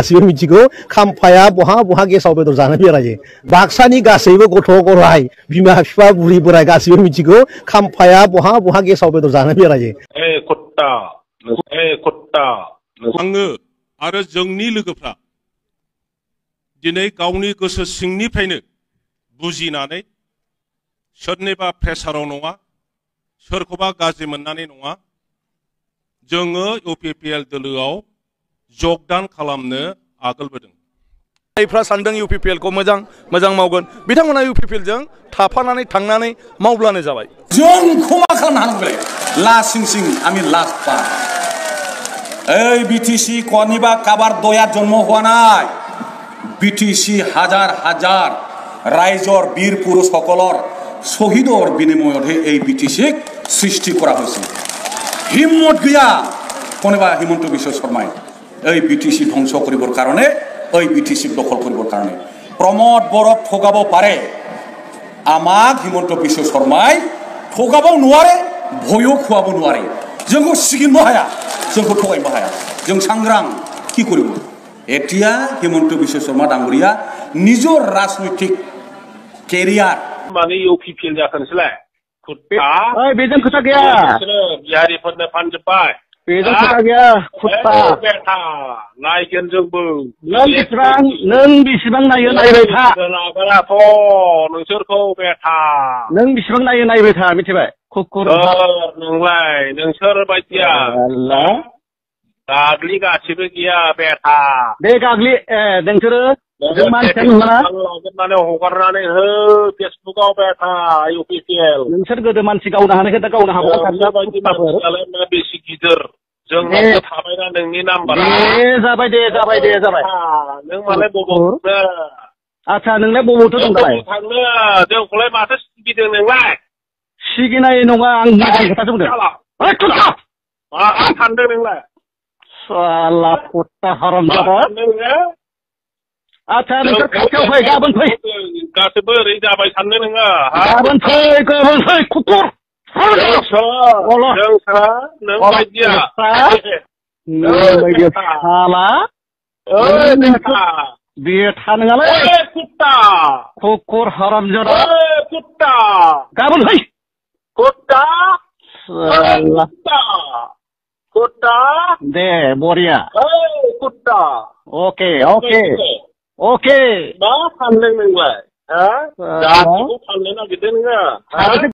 गासिबो मिथिगौ खाम्फाया बहा बहा गेसाव बेदर जानो बेरायो बाक्सानि गासैबो गथ' गथाय बिमा बिफा बुरि बोराय गासिबो मिथिगौ खाम्फाया बहा बहा गेसाव बेदर जानो बेरायो आङो आरो जोंनि लोगोफ्रा दिनै गावनि गोसो सिंनिफ्रायनो बुजिनानै सोरनिबा प्रेसाराव नङा सोरखौबा गाज्रि मोननानै नङा जोङो इउपिपिएल दोलोआव जगदान खालामनो आगोलबोदों जायफ्रा सानदों इउपिपिएल खौ मोजां मावगोन बिथांमोना इउपिपिएल जों थाफानानै थांनानै मावब्लानो जाबाय जों मा खालामनो हानांगौ लासिं सिं आमी लास्टबा এই বিটিসি কনিবা কাবার দয়া জন্ম হওয়া নাই বিটিসি হাজার হাজার রাইজর বীর পুরুষ সকলর শহীদর বিনিময়তহে এই বিটিসিক সৃষ্টি করা হয়েছে হিম্মত গিয়া কনিবা হিমন্ত বিশ্ব শর্মাই এই বিটিসি ধ্বংস করিবার কারণে এই বিটিসি দখল করিবার কারণে প্রমোদ বরক ঠগাব পারে আমাক হিমন্ত বিশ্ব শর্মাই ঠগাব নোৱাৰে ভয়ও খুৱাব নোৱাৰে जोंखौ सिगिनो हाया जोंखौ थगायनो हाया जों सांग्रां কি কৰিব এতিয়া হিমন্ত বিশ্ব শর্মা ডাঙৰীয়া নিজৰ राजनैतिक केरियार माने इउपिपिएल जाखानोसैलाय खुट्टा ओइ बेजों खोथा गैया बिहारिफोरनो फानजोब्बाय बेजों खोथा गैया खुट्टा बेटा नायगोन जोंबो नों बेसेबां नायो नायबाय था लागोनाथ' नोंसोरखौ बेटा नों बेसेबां नायो नायबाय था मिथिबाय कुकुर नोंलाय नोंसोर बायदिया गाग्लि गासिबो गैया बेटा बे गाग्लि नोंसोरो जों मानसियानो नङा लागोनानै हगारनानै हो फेसबुकाव बेटा इउपिपिएल नोंसोर गोदो मानसि गावनो हानायखौ दा गावनो हाबाय बायदि बेसे गिदिर जों थाबायना नोंनि नाम्बारा जाबाय नों मालाय बबाव आच्छा नोंलाय बबावथो दं दालाय थांनो जोंखौलाय माथो सिगिदों नोंलाय सिगिनाय नङा आं मोजां खोथासो बुंदों मा सानदों नोंलाय साला कुत्ता हरामजादा आच्छा नोंसोर खाथियाव फै गाबोन फै गासैबो ओरै जाबाय सानदों नोङो गाबोन फै कुकुर नों बायदिया साला बेथा नङालै कुत्ता कुकुर हरामजादा कुत्ता गाबोन फै कुत्ता कुत्ता दे बरिया कुत्ता ओके मा सानदों नोंलाय गासिबो फाननो नागिरदों नोङो